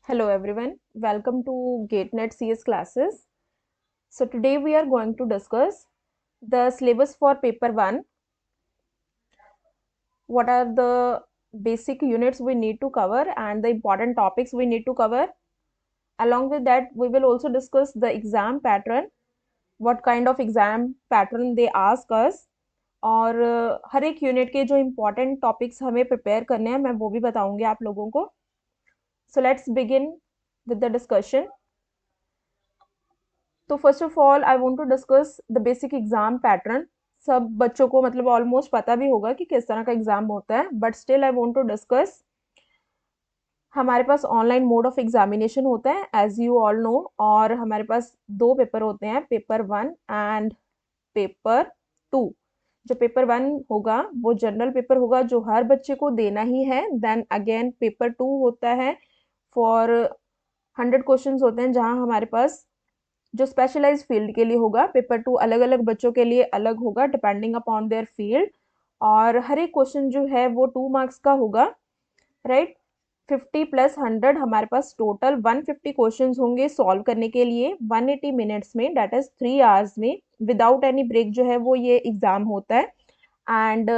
Hello everyone, welcome to GateNet CS classes. So today we are going to discuss the syllabus for paper 1. What are the basic units we need to cover and the important topics we need to cover. Along with that, we will also discuss the exam pattern, what kind of exam pattern they ask us और हर एक unit के जो important topics हमें prepare करने हैं मैं वो भी बताऊंगी आप लोगों को. So let's begin with the discussion. तो first of all I want to discuss the basic exam pattern. सब बच्चों को मतलब ऑलमोस्ट पता भी होगा कि किस तरह का एग्जाम होता है, but still I want to discuss. हमारे पास ऑनलाइन मोड ऑफ एग्जामिनेशन होता है एज यू ऑल नो, और हमारे पास दो पेपर होते हैं, पेपर 1 एंड पेपर 2. जो पेपर 1 होगा वो जनरल पेपर होगा जो हर बच्चे को देना ही है. देन अगेन पेपर 2 होता है फॉर 100 क्वेश्चंस होते हैं, जहां हमारे पास जो स्पेशलाइज फील्ड के लिए होगा. पेपर 2 अलग अलग बच्चों के लिए अलग होगा डिपेंडिंग अपॉन देयर फील्ड, और हर एक क्वेश्चन जो है वो 2 मार्क्स का होगा, राइट. 50 प्लस 100 हमारे पास टोटल 150 क्वेश्चंस होंगे सॉल्व करने के लिए 180 मिनट्स में, डेट इज 3 आवर्स में. विदाउट एनी ब्रेक जो है वो ये एग्जाम होता है, एंड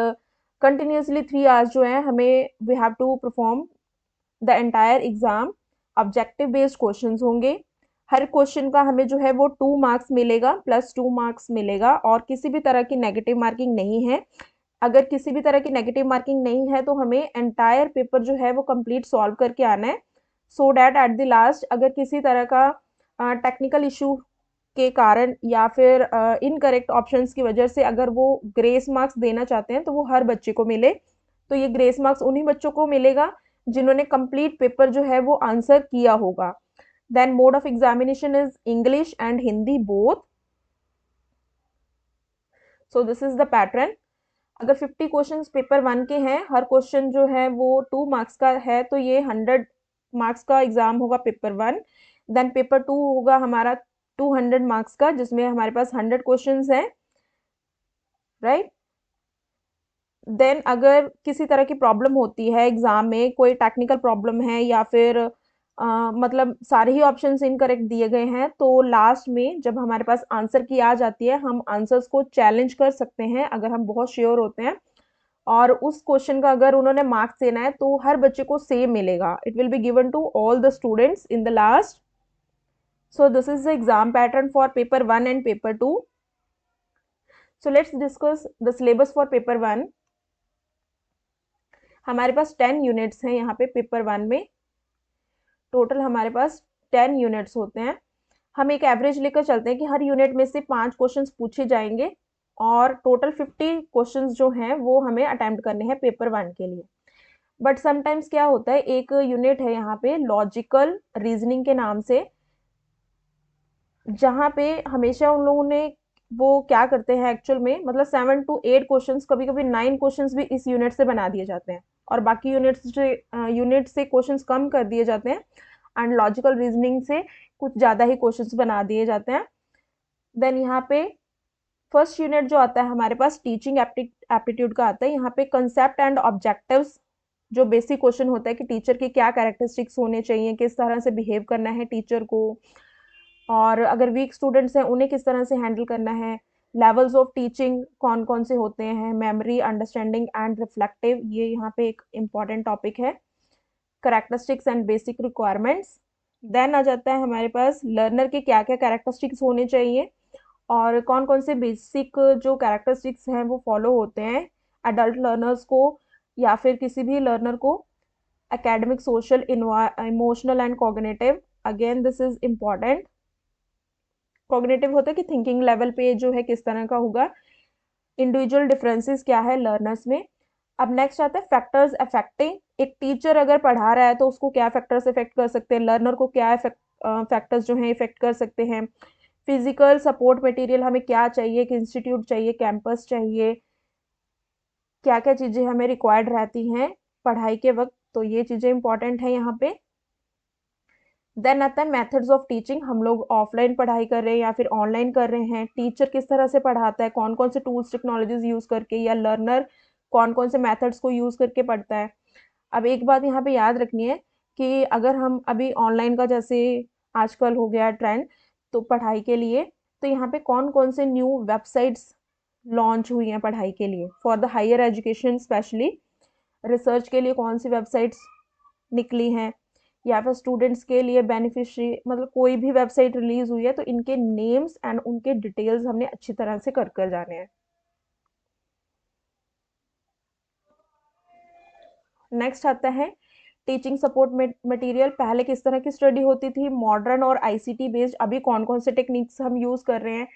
कंटिन्यूसली 3 आवर्स जो है हमें we have to perform the entire exam. Objective based questions होंगे. हर क्वेश्चन का हमें जो है वो 2 मार्क्स मिलेगा, प्लस 2 मार्क्स मिलेगा, और किसी भी तरह की नेगेटिव मार्किंग नहीं है. अगर किसी भी तरह की नेगेटिव मार्किंग नहीं है तो हमें एंटायर पेपर जो है वो कंप्लीट सॉल्व करके आना है, so that at the last अगर किसी तरह का टेक्निकल इशू के कारण या फिर इनकरेक्ट ऑप्शंस की वजह से अगर वो ग्रेस मार्क्स देना चाहते हैं तो वो हर बच्चे को मिले. तो ये ग्रेस मार्क्स उन्हीं बच्चों को मिलेगा जिन्होंने कंप्लीट पेपर जो है वो आंसर किया होगा. Then mode of examination is English and Hindi both. So this is the pattern. अगर 50 क्वेश्चंस पेपर 1 के हैं, हर क्वेश्चन जो है वो 2 मार्क्स का है, तो ये 100 मार्क्स का एग्जाम होगा पेपर 1. देन पेपर 2 होगा हमारा 200 मार्क्स का, जिसमें हमारे पास 100 क्वेश्चंस हैं, राइट. देन अगर किसी तरह की प्रॉब्लम होती है एग्जाम में, कोई टेक्निकल प्रॉब्लम है या फिर मतलब सारे ही ऑप्शंस इनकरेक्ट दिए गए हैं, तो लास्ट में जब हमारे पास आंसर की आ जाती है हम आंसर्स को चैलेंज कर सकते हैं अगर हम बहुत श्योर होते हैं, और उस क्वेश्चन का अगर उन्होंने मार्क्स देना है तो हर बच्चे को सेम मिलेगा. It will be given to all the students in the last. So this is the exam pattern for paper 1 and paper 2. So let's discuss the syllabus for paper 1. हमारे पास 10 यूनिट्स हैं यहाँ पे पेपर 1 में. Total हमारे पास 10 units होते हैं. हम एक एवरेज लेकर चलते हैं कि हर यूनिट में से 5 क्वेश्चंस पूछे जाएंगे, और टोटल 50 क्वेश्चंस जो हैं वो हमें अटेम्प्ट करने हैं पेपर 1 के लिए. बट समटाइम्स क्या होता है, एक यूनिट है यहाँ पे लॉजिकल रीजनिंग के नाम से, जहाँ पे हमेशा उन लोगों ने वो क्या करते हैं एक्चुअल में, मतलब 7 to 8 क्वेश्चंस, कभी कभी 9 क्वेश्चंस भी इस यूनिट से बना दिए जाते हैं, और बाकी यूनिट से क्वेश्चंस कम कर दिए जाते हैं, एंड लॉजिकल रीजनिंग से कुछ ज़्यादा ही क्वेश्चंस बना दिए जाते हैं. देन यहाँ पे फर्स्ट यूनिट जो आता है हमारे पास टीचिंग एप्टीट्यूड का आता है. यहाँ पे कंसेप्ट एंड ऑब्जेक्टिव्स, जो बेसिक क्वेश्चन होता है कि टीचर के क्या कैरेक्टरिस्टिक्स होने चाहिए, किस तरह से बिहेव करना है टीचर को, और अगर वीक स्टूडेंट्स हैं उन्हें किस तरह से हैंडल करना है. लेवल्स ऑफ टीचिंग कौन कौन से होते हैं, मेमोरी, अंडरस्टैंडिंग एंड रिफ्लेक्टिव, ये यहाँ पे एक इम्पॉर्टेंट टॉपिक है. Characteristics and basic requirements. Then आ जाता है हमारे पास लर्नर के क्या क्या कैरेक्टरिस्टिक्स होने चाहिए, और कौन कौन से बेसिक जो कैरेक्टरिस्टिक्स हैं वो फॉलो होते हैं एडल्ट लर्नर्स को या फिर किसी भी लर्नर को. Academic, social, emotional and cognitive, again this is important. Cognitive होता है कि थिंकिंग लेवल पे जो है किस तरह का होगा. इंडिविजुअल डिफरेंसेस क्या है लर्नर्स में. अब नेक्स्ट आता है फैक्टर्स अफेक्टिंग. एक टीचर अगर पढ़ा रहा है तो उसको क्या फैक्टर्स इफेक्ट कर सकते हैं, लर्नर को क्या फैक्टर्स जो है इफेक्ट कर सकते हैं. फिजिकल सपोर्ट मटेरियल हमें क्या चाहिए, कि इंस्टीट्यूट चाहिए, कैंपस चाहिए, क्या क्या चीज़ें हमें रिक्वायर्ड रहती हैं पढ़ाई के वक्त, तो ये चीज़ें इंपॉर्टेंट है यहाँ पे. देन आता है मेथड्स ऑफ टीचिंग. हम लोग ऑफलाइन पढ़ाई कर रहे हैं या फिर ऑनलाइन कर रहे हैं, टीचर किस तरह से पढ़ाता है, कौन कौन से टूल्स टेक्नोलॉजीज यूज़ करके, या लर्नर कौन कौन से मेथड्स को यूज़ करके पढ़ता है. अब एक बात यहाँ पे याद रखनी है कि अगर हम अभी ऑनलाइन का जैसे आजकल हो गया ट्रेंड, तो पढ़ाई के लिए, तो यहाँ पे कौन-कौन से न्यू वेबसाइट्स लॉन्च हुई हैं पढ़ाई के लिए for the higher education specially, research के लिए कौन सी वेबसाइट्स निकली हैं, या फिर स्टूडेंट्स के लिए बेनिफिशियरी, मतलब कोई भी वेबसाइट रिलीज हुई है तो इनके नेम्स एंड उनके डिटेल्स हमने अच्छी तरह से कर कर जाने हैं। नेक्स्ट आता है टीचिंग सपोर्ट मटेरियल। पहले किस तरह की स्टडी होती थी, मॉडर्न और आईसीटी बेस्ड, अभी कौन कौन से टेक्निक्स हम यूज कर रहे हैं।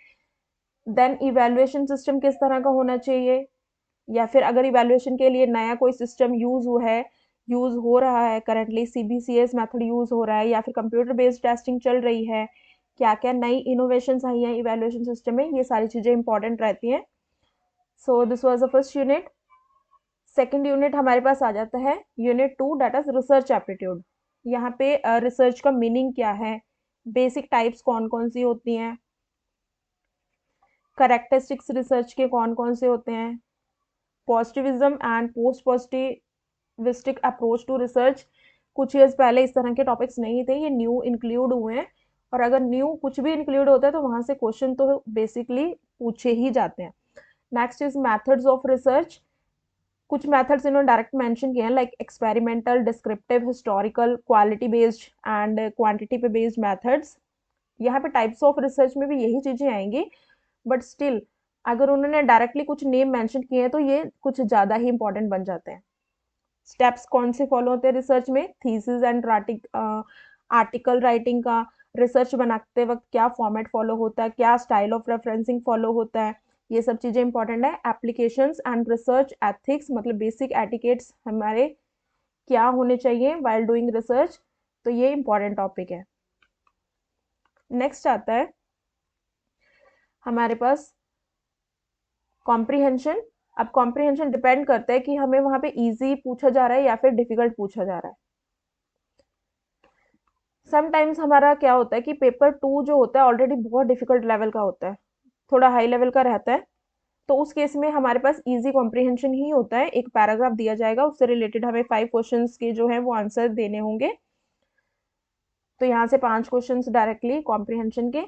देन इवेल्युएशन सिस्टम किस तरह का होना चाहिए, या फिर अगर इवेल्युएशन के लिए नया कोई सिस्टम यूज हो रहा है करंटली, सीबीसीएस मेथड यूज हो रहा है या फिर कंप्यूटर बेस्ड टेस्टिंग चल रही है, क्या क्या नई इनोवेशंस आई हैं इवेल्युएशन सिस्टम में, ये सारी चीजें इंपॉर्टेंट रहती हैं। So this was the first unit. Second unit हमारे पास आ जाता है unit 2, that is research aptitude. यहाँ पे रिसर्च का मीनिंग क्या है, बेसिक टाइप्स कौन कौन सी होती हैं, करेक्टरिस्टिक्स रिसर्च के कौन कौन से होते हैं, positivism and post positivistic approach to research. कुछ ईयर्स पहले इस तरह के टॉपिक्स नहीं थे, ये न्यू इंक्लूड हुए हैं, और अगर न्यू कुछ भी इंक्लूड होता है तो वहां से क्वेश्चन तो बेसिकली पूछे ही जाते हैं। Next is methods of research. कुछ मेथड्स इन्होंने डायरेक्ट मेंशन किए हैं, like experimental, descriptive, historical, quality based and quantity पे बेस्ड मेथड्स। यहाँ पे टाइप्स ऑफ रिसर्च में भी यही चीजें आएंगी, बट स्टिल अगर उन्होंने डायरेक्टली कुछ नेम मेंशन किए हैं तो ये कुछ ज़्यादा ही इंपॉर्टेंट बन जाते हैं। स्टेप्स कौन से फॉलो होते हैं रिसर्च में, थीसिस एंड आर्टिकल राइटिंग का, रिसर्च बनाते वक्त क्या फॉर्मेट फॉलो होता है, क्या स्टाइल ऑफ रेफरेंसिंग फॉलो होता है, ये सब चीज़ें इंपॉर्टेंट है। एप्लीकेशंस एंड रिसर्च एथिक्स, मतलब बेसिक एटिकेट्स हमारे क्या होने चाहिए वाइल डूइंग रिसर्च, तो ये इंपॉर्टेंट टॉपिक है। नेक्स्ट आता है हमारे पास कॉम्प्रीहेंशन। अब कॉम्प्रीहेंशन डिपेंड करता है कि हमें वहां पे इजी पूछा जा रहा है या फिर डिफिकल्ट पूछा जा रहा है। समटाइम्स हमारा क्या होता है कि पेपर 2 जो होता है ऑलरेडी बहुत डिफिकल्ट लेवल का होता है, थोड़ा हाई लेवल का रहता है, तो उस केस में हमारे पास इजी कॉम्प्रीहेंशन ही होता है। एक पैराग्राफ दिया जाएगा, उससे रिलेटेड हमें 5 क्वेश्चंस के जो है वो आंसर देने होंगे, तो यहाँ से 5 क्वेश्चंस डायरेक्टली कॉम्प्रीहेंशन के।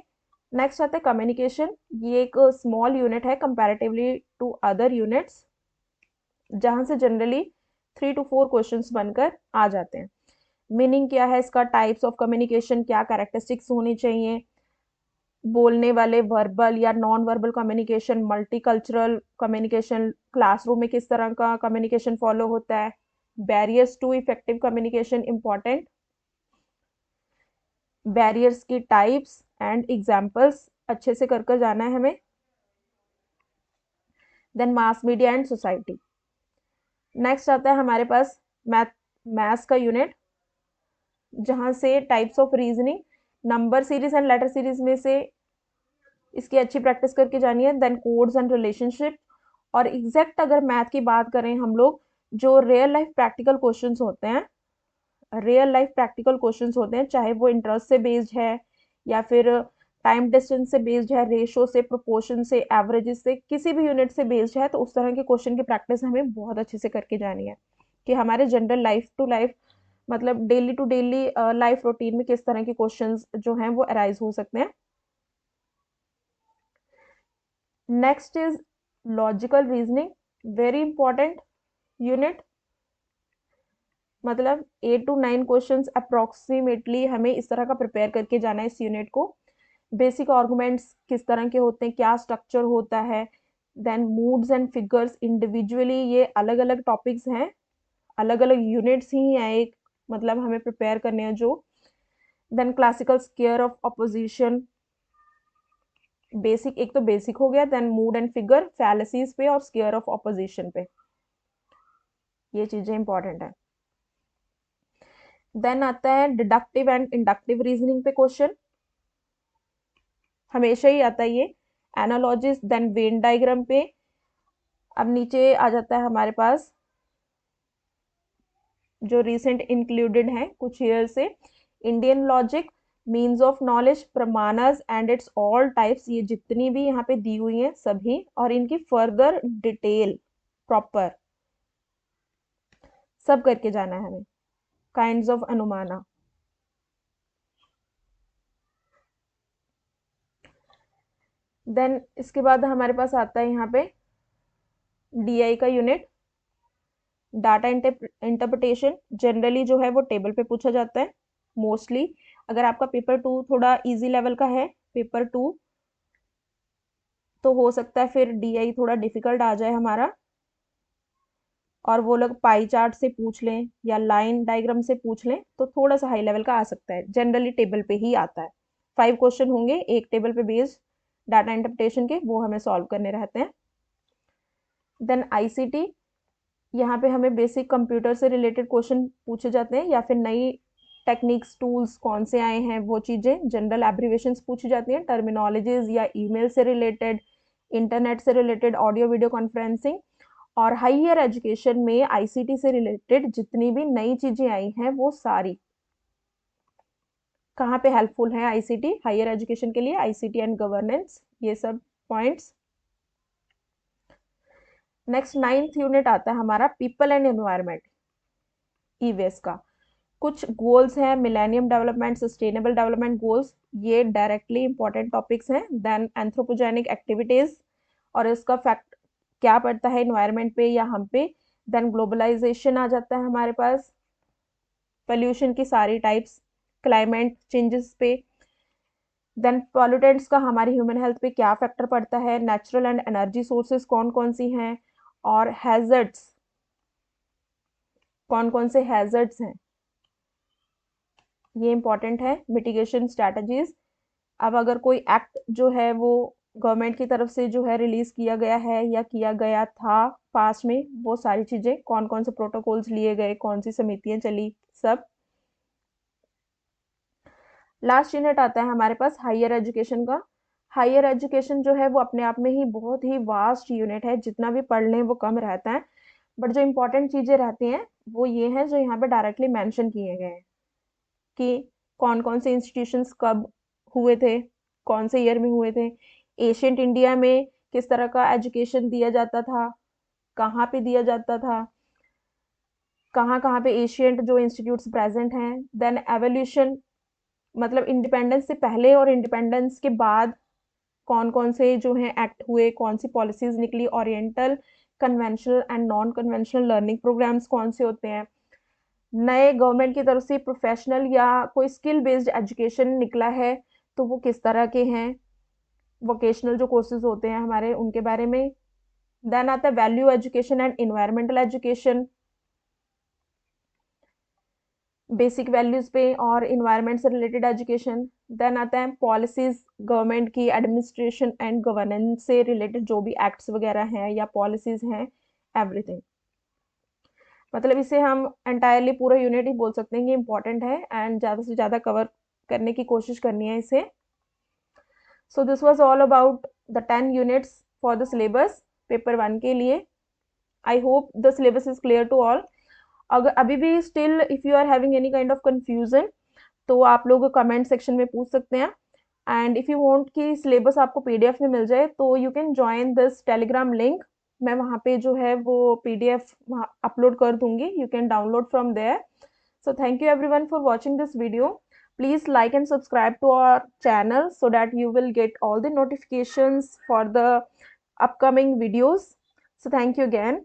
नेक्स्ट आता है कम्युनिकेशन। ये एक स्मॉल यूनिट है कंपैरेटिवली टू अदर यूनिट्स, जहां से जनरली 3 to 4 क्वेश्चंस बनकर आ जाते हैं। मीनिंग क्या है इसका, टाइप्स ऑफ कम्युनिकेशन, क्या कैरेक्टरिस्टिक्स होनी चाहिए, बोलने वाले वर्बल या non verbal communication, multicultural communication, classroom में किस तरह का कम्युनिकेशन फॉलो होता है, barriers to effective communication important, barriers की टाइप्स एंड एग्जाम्पल्स अच्छे से कर कर जाना है हमें। Then mass media and society. Next आता है हमारे पास मैथ्स का यूनिट, जहां से types of reasoning, number series and letter series में से इसकी अच्छी प्रैक्टिस करके जानी है। देन कोड्स एंड रिलेशनशिप, और एग्जैक्ट अगर मैथ की बात करें हम लोग, जो रियल लाइफ प्रैक्टिकल क्वेश्चंस होते हैं, रियल लाइफ प्रैक्टिकल क्वेश्चंस होते हैं, चाहे वो इंटरेस्ट से बेस्ड है या फिर टाइम डिस्टेंस से बेस्ड है, रेशो से, प्रोपोर्शन से, एवरेजेस से, किसी भी यूनिट से बेस्ड है, तो उस तरह के क्वेश्चन की प्रैक्टिस हमें बहुत अच्छे से करके जानी है कि हमारे जनरल लाइफ टू लाइफ, मतलब daily to daily life routine में किस तरह के क्वेश्चंस जो हैं वो अराइज हो सकते हैं। Next is logical reasoning, very important unit, मतलब 8 to 9 क्वेश्चंस अप्रोक्सीमेटली हमें इस तरह का प्रिपेयर करके जाना है इस यूनिट को। बेसिक आर्गुमेंट्स किस तरह के होते हैं, क्या स्ट्रक्चर होता है, then moods and figures individually, ये अलग अलग टॉपिक्स हैं, अलग अलग यूनिट्स ही हैं एक, मतलब हमें प्रिपेयर करने हैं जो। Then classical square of opposition, basic, एक तो बेसिक हो गया, then mood and figure, fallacies पे और स्क्वायर ऑफ अपोजिशन पे, ये चीजें इंपॉर्टेंट है। देन आता है डिडक्टिव एंड इंडक्टिव रीजनिंग पे क्वेश्चन, हमेशा ही आता है ये। एनालॉजिस, देन वेन डायग्राम पे। अब नीचे आ जाता है हमारे पास जो रिसेंट इंक्लूडेड है कुछ ईयर से, Indian logic, means of knowledge, प्रमाणस एंड इट्स ऑल टाइप्स, ये जितनी भी यहाँ पे दी हुई हैं सभी, और इनकी फर्दर डिटेल प्रॉपर सब करके जाना है हमें। Kinds of अनुमाना। देन इसके बाद हमारे पास आता है यहाँ पे डीआई का यूनिट, डाटा इंटरप्रिटेशन। जनरली जो है वो टेबल पे पूछा जाता है मोस्टली। अगर आपका पेपर 2 थोड़ा इजी लेवल का है, पेपर 2, तो हो सकता है फिर डीआई थोड़ा डिफिकल्ट आ जाए हमारा, और वो लोग पाई चार्ट से पूछ लें या लाइन डायग्राम से पूछ लें तो थोड़ा सा हाई लेवल का आ सकता है। जनरली टेबल पे ही आता है। 5 क्वेश्चन होंगे एक टेबल पे बेस्ड डाटा इंटरप्रिटेशन के, वो हमें सॉल्व करने रहते हैं। देन आईसीटी, यहाँ पे हमें बेसिक कंप्यूटर से रिलेटेड क्वेश्चन पूछे जाते हैं, या फिर नई टेक्निक्स टूल्स कौन से आए हैं वो चीज़ें, जनरल एब्रीवेशंस पूछी जाती हैं, टर्मिनोलॉजीज या ईमेल से रिलेटेड, इंटरनेट से रिलेटेड, ऑडियो वीडियो कॉन्फ्रेंसिंग। और हायर एजुकेशन में आईसीटी से रिलेटेड जितनी भी नई चीज़ें आई हैं वो सारी कहाँ पे हेल्पफुल है आईसीटी हायर एजुकेशन के लिए, आईसीटी एंड गवर्नेंस, ये सब पॉइंट्स। नेक्स्ट 9th यूनिट आता है हमारा पीपल एंड एनवायरनमेंट, ईवीएस का। कुछ गोल्स हैं, millennium development, sustainable development goals, ये डायरेक्टली इंपॉर्टेंट टॉपिक्स हैं। देन एंथ्रोपोजेनिक एक्टिविटीज और इसका फैक्ट क्या पड़ता है इन्वायरमेंट पे या हम पे। देन ग्लोबलाइजेशन आ जाता है हमारे पास, पोल्यूशन की सारी टाइप्स, क्लाइमेट चेंजेस पे। देन पॉल्यूटेंट्स का हमारी ह्यूमन हेल्थ पे क्या फैक्टर पड़ता है, नेचुरल एंड एनर्जी सोर्सेज कौन कौन सी हैं, और हैजर्ड्स कौन कौन से हैजर्ड्स हैं, ये इंपॉर्टेंट है। मिटिगेशन स्ट्रैटेजीज, अब अगर कोई एक्ट जो है वो गवर्नमेंट की तरफ से जो है रिलीज किया गया है या किया गया था पास में, वो सारी चीजें, कौन कौन से प्रोटोकॉल्स लिए गए, कौन सी समितियां चली, सब। लास्ट यूनिट आता है हमारे पास हायर एजुकेशन का। हायर एजुकेशन जो है वो अपने आप में ही बहुत ही वास्ट यूनिट है, जितना भी पढ़ लें वो कम रहता है। बट जो इंपॉर्टेंट चीजें रहती हैं वो ये हैं जो यहाँ पे डायरेक्टली मेंशन किए गए हैं कि कौन कौन से इंस्टीट्यूशंस कब हुए थे, कौन से ईयर में हुए थे, एशियंट इंडिया में किस तरह का एजुकेशन दिया जाता था, कहाँ पे दिया जाता था, कहाँ कहाँ पे एशियंट जो इंस्टीट्यूट्स प्रेजेंट हैं। देन एवोल्यूशन, मतलब इंडिपेंडेंस से पहले और इंडिपेंडेंस के बाद कौन कौन से जो हैं एक्ट हुए, कौन सी पॉलिसीज निकली, oriental, conventional and non conventional learning programmes कौन से होते हैं, नए गवर्नमेंट की तरफ से प्रोफेशनल या कोई स्किल बेस्ड एजुकेशन निकला है तो वो किस तरह के हैं, वोकेशनल जो कोर्सेज होते हैं हमारे उनके बारे में। देन आता है value education and environmental education, basic values पे और इन्वायरमेंट से रिलेटेड एजुकेशन। देन आता है पॉलिसीज, गवर्नमेंट की एडमिनिस्ट्रेशन एंड गवर्नेंस से रिलेटेड जो भी एक्ट्स वगैरह हैं या पॉलिसीज हैं, एवरीथिंग। मतलब इसे हम एंटायरली पूरा यूनिट ही बोल सकते हैं कि इंपॉर्टेंट है एंड ज़्यादा से ज़्यादा कवर करने की कोशिश करनी है इसे। So this was all about the 10 units for the syllabus paper 1 के लिए। I hope the syllabus is clear to all. अगर अभी भी still if you are having any kind of confusion तो आप लोग कमेंट सेक्शन में पूछ सकते हैं। एंड इफ़ यू वांट कि सिलेबस आपको पीडीएफ में मिल जाए तो you can join this Telegram link, मैं वहाँ पे जो है वो पीडीएफ वहाँ अपलोड कर दूंगी, you can download from there. So thank you everyone for watching this video. Please like and subscribe to our channel so that you will get all the notifications for the upcoming videos. So thank you again.